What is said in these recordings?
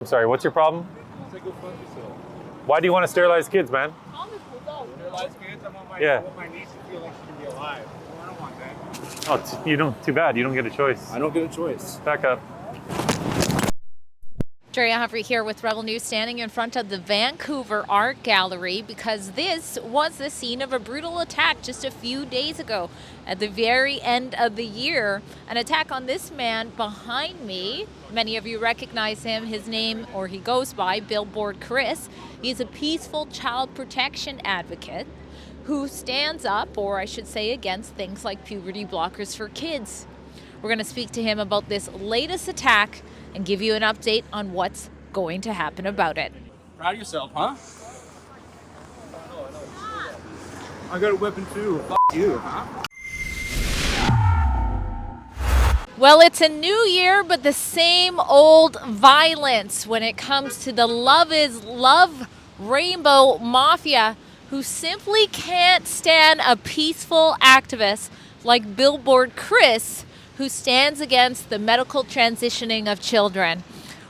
I'm sorry, what's your problem? Why do you want to sterilize kids, man? Sterilize kids? I want my niece to feel like she can be alive. I don't want that. Oh, you don't. Too bad. You don't get a choice. I don't get a choice. Back up. Jerry Humphrey here with Rebel News, standing in front of the Vancouver Art Gallery because this was the scene of a brutal attack just a few days ago at the very end of the year. An attack on this man behind me. Many of you recognize him. His name, or he goes by, Billboard Chris. He's a peaceful child protection advocate who stands up, or I should say against, things like puberty blockers for kids. We're going to speak to him about this latest attack and give you an update on what's going to happen about it. Proud of yourself, huh? I got a weapon too. F you, huh? Well, it's a new year, but the same old violence when it comes to the Love is Love Rainbow Mafia, who simply can't stand a peaceful activist like Billboard Chris, who stands against the medical transitioning of children.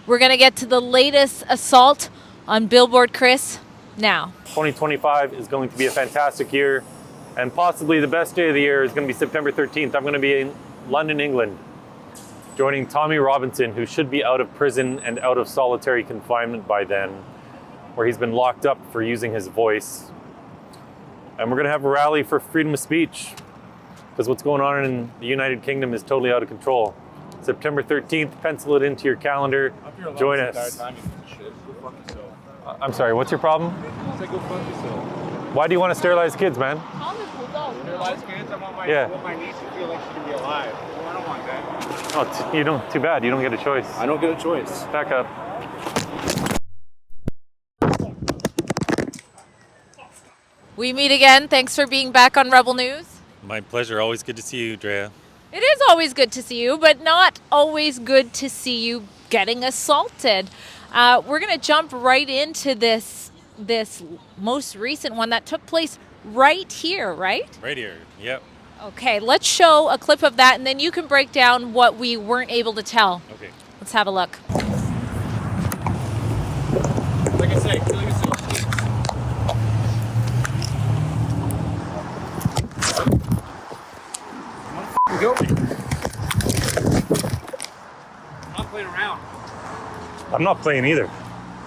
We're going to get to the latest assault on Billboard Chris now. 2025 is going to be a fantastic year, and possibly the best day of the year is going to be September 13th. I'm going to be in London, England, joining Tommy Robinson, who should be out of prison and out of solitary confinement by then, where he's been locked up for using his voice. And we're going to have a rally for freedom of speech, because what's going on in the United Kingdom is totally out of control. September 13th, pencil it into your calendar. Join us. I'm sorry, what's your problem? Why do you want to sterilize kids, man? Sterilize kids? I want my niece to feel like she can be alive. I don't want that. Oh, you don't. Too bad. You don't get a choice. I don't get a choice. Back up. We meet again. Thanks for being back on Rebel News. My pleasure. Always good to see you, Drea. It is always good to see you, but not always good to see you getting assaulted. We're going to jump right into this most recent one that took place right here, right? Right here. Yep. Okay, let's show a clip of that, and then you can break down what we weren't able to tell. Okay. Let's have a look. Like I say, kill yourself. Go. I'm not playing around. I'm not playing either.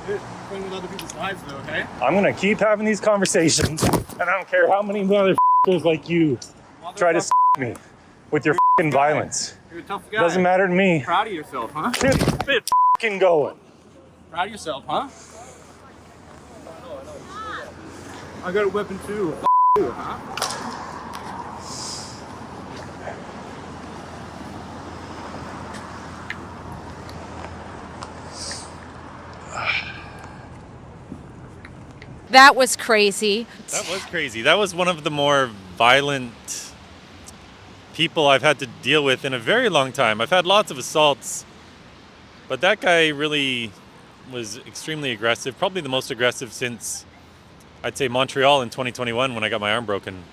You're playing with other people's lives though, okay? I'm going to keep having these conversations, and I don't care how many motherfuckers like you try to me with your violence. You're a tough guy. Doesn't matter to me. Proud of yourself, huh? Keep it going. Proud of yourself, huh? I got a weapon too. F you, huh? That was crazy. That was crazy. That was one of the more violent people I've had to deal with in a very long time. I've had lots of assaults, but that guy really was extremely aggressive. Probably the most aggressive since, I'd say, Montreal in 2021 when I got my arm broken.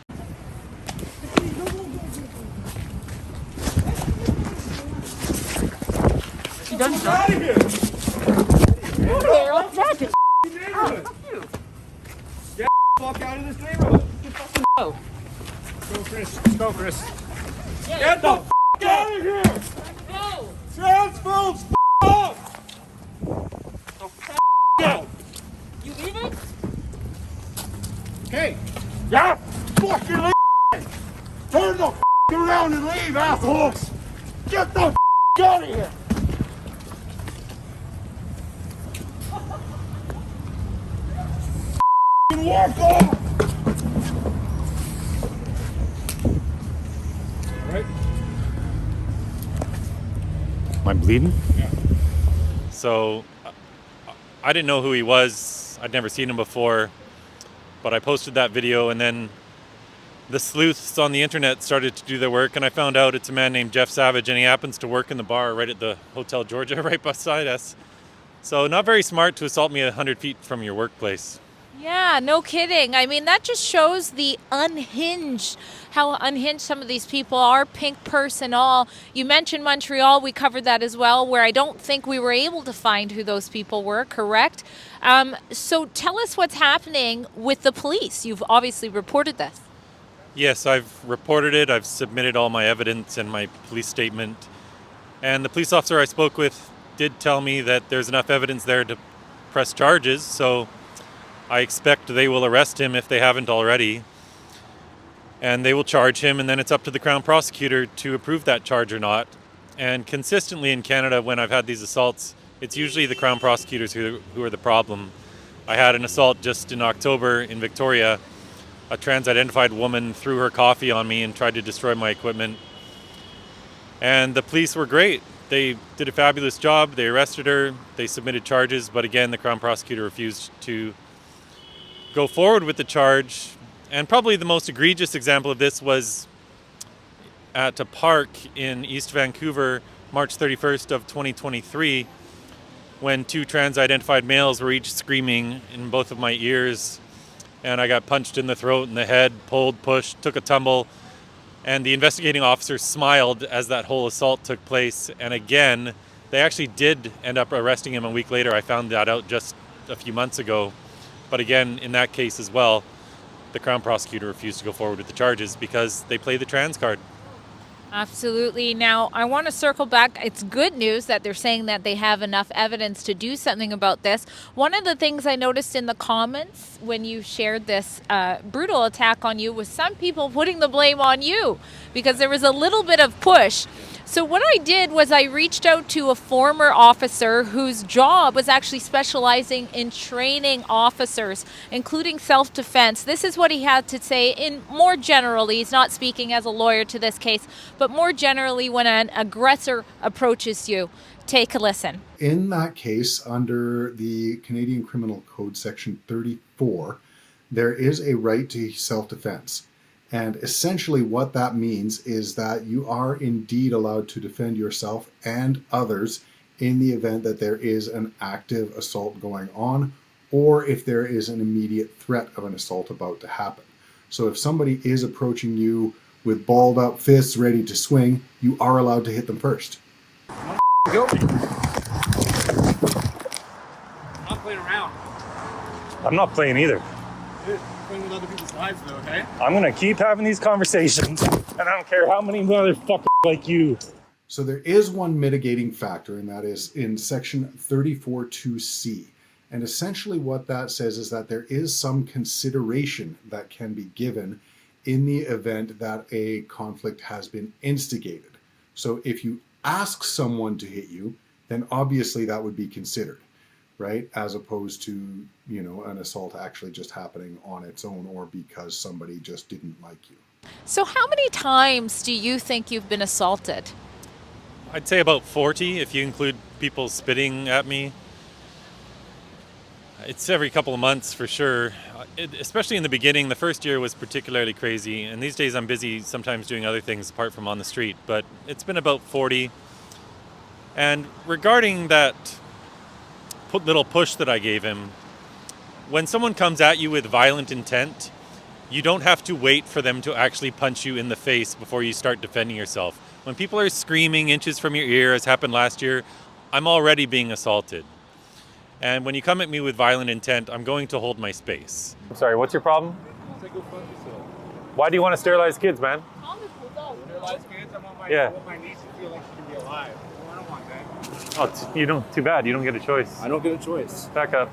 Get out of here! Get the fuck out of this neighborhood! Go, Chris. Go, Chris. Get the fuck out of here! Go! Transphobes, f off! The fuck out! You leaving? Hey! Yeah! Fucking leave! Turn the f around and leave, assholes! Get the f out of here! Walk off! Right? Am I bleeding? Yeah. So I didn't know who he was. I'd never seen him before, but I posted that video, and then the sleuths on the internet started to do their work, and I found out it's a man named Jeff Savage, and he happens to work in the bar right at the Hotel Georgia right beside us. So not very smart to assault me 100 feet from your workplace. Yeah, no kidding. I mean, that just shows how unhinged some of these people are, pink purse and all. You mentioned Montreal. We covered that as well, where I don't think we were able to find who those people were, correct? So tell us what's happening with the police. You've obviously reported this. Yes, I've reported it. I've submitted all my evidence and my police statement. And the police officer I spoke with did tell me that there's enough evidence there to press charges, so I expect they will arrest him if they haven't already. And they will charge him, and then it's up to the Crown Prosecutor to approve that charge or not. And consistently in Canada, when I've had these assaults, it's usually the Crown Prosecutors who are the problem. I had an assault just in October in Victoria. A trans-identified woman threw her coffee on me and tried to destroy my equipment. And the police were great. They did a fabulous job. They arrested her. They submitted charges. But again, the Crown Prosecutor refused to go forward with the charge. And probably the most egregious example of this was at a park in East Vancouver, March 31st of 2023, when two trans-identified males were each screaming in both of my ears. And I got punched in the throat and the head, pulled, pushed, took a tumble. And the investigating officer smiled as that whole assault took place. And again, they actually did end up arresting him a week later. I found that out just a few months ago. But again, in that case as well, the Crown Prosecutor refused to go forward with the charges because they play the trans card. Absolutely. Now, I want to circle back. It's good news that they're saying that they have enough evidence to do something about this. One of the things I noticed in the comments when you shared this brutal attack on you was some people putting the blame on you because there was a little bit of push. So what I did was I reached out to a former officer whose job was actually specializing in training officers, including self-defense. This is what he had to say in more generally. He's not speaking as a lawyer to this case, but more generally when an aggressor approaches you. Take a listen. In that case, under the Canadian Criminal Code Section 34, there is a right to self-defense. And essentially what that means is that you are indeed allowed to defend yourself and others in the event that there is an active assault going on, or if there is an immediate threat of an assault about to happen. So if somebody is approaching you with balled up fists ready to swing, you are allowed to hit them first. Go. I'm not playing around. I'm not playing either. Dude, playing with other people's lives though, okay? I'm gonna keep having these conversations, and I don't care how many motherfuckers like you. So there is one mitigating factor, and that is in section 34.2c. And essentially what that says is that there is some consideration that can be given in the event that a conflict has been instigated. So if you ask someone to hit you, then obviously that would be considered, right? As opposed to, you know, an assault actually just happening on its own or because somebody just didn't like you. So how many times do you think you've been assaulted? I'd say about 40 if you include people spitting at me. It's every couple of months for sure. Especially in the beginning, the first year was particularly crazy. And these days I'm busy sometimes doing other things apart from on the street. But it's been about 40. And regarding that little push that I gave him, when someone comes at you with violent intent, you don't have to wait for them to actually punch you in the face before you start defending yourself. When people are screaming inches from your ear, as happened last year, I'm already being assaulted. And when you come at me with violent intent, I'm going to hold my space. I'm sorry, what's your problem? Why do you want to sterilize kids, man? Sterilize kids? I want my niece to feel like she can be alive. I don't want that. Oh, you don't. Too bad. You don't get a choice. I don't get a choice. Back up.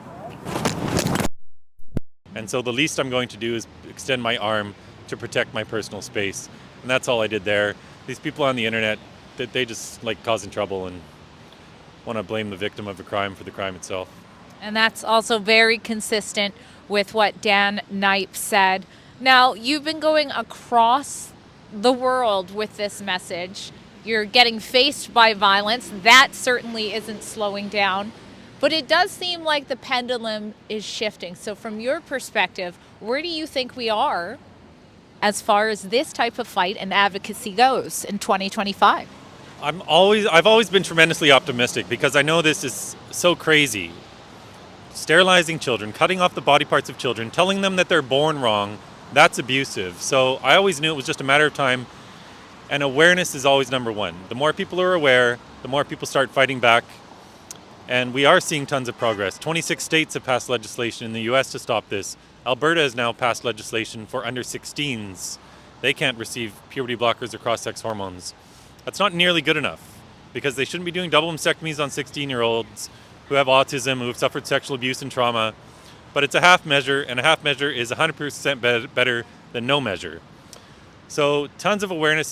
And so the least I'm going to do is extend my arm to protect my personal space. And that's all I did there. These people on the internet, they just like causing trouble and want to blame the victim of a crime for the crime itself. And that's also very consistent with what Dan Knipe said. Now, you've been going across the world with this message. You're getting faced by violence. That certainly isn't slowing down. But it does seem like the pendulum is shifting. So from your perspective, where do you think we are as far as this type of fight and advocacy goes in 2025? I've always been tremendously optimistic because I know this is so crazy. sterilizing children, cutting off the body parts of children, telling them that they're born wrong, that's abusive. So I always knew it was just a matter of time, and awareness is always number one. The more people are aware, the more people start fighting back, and we are seeing tons of progress. 26 states have passed legislation in the US to stop this. Alberta has now passed legislation for under 16s. They can't receive puberty blockers or cross-sex hormones. That's not nearly good enough, because they shouldn't be doing double mastectomies on 16-year-olds who have autism, who have suffered sexual abuse and trauma. But it's a half measure, and a half measure is 100% better than no measure. So tons of awareness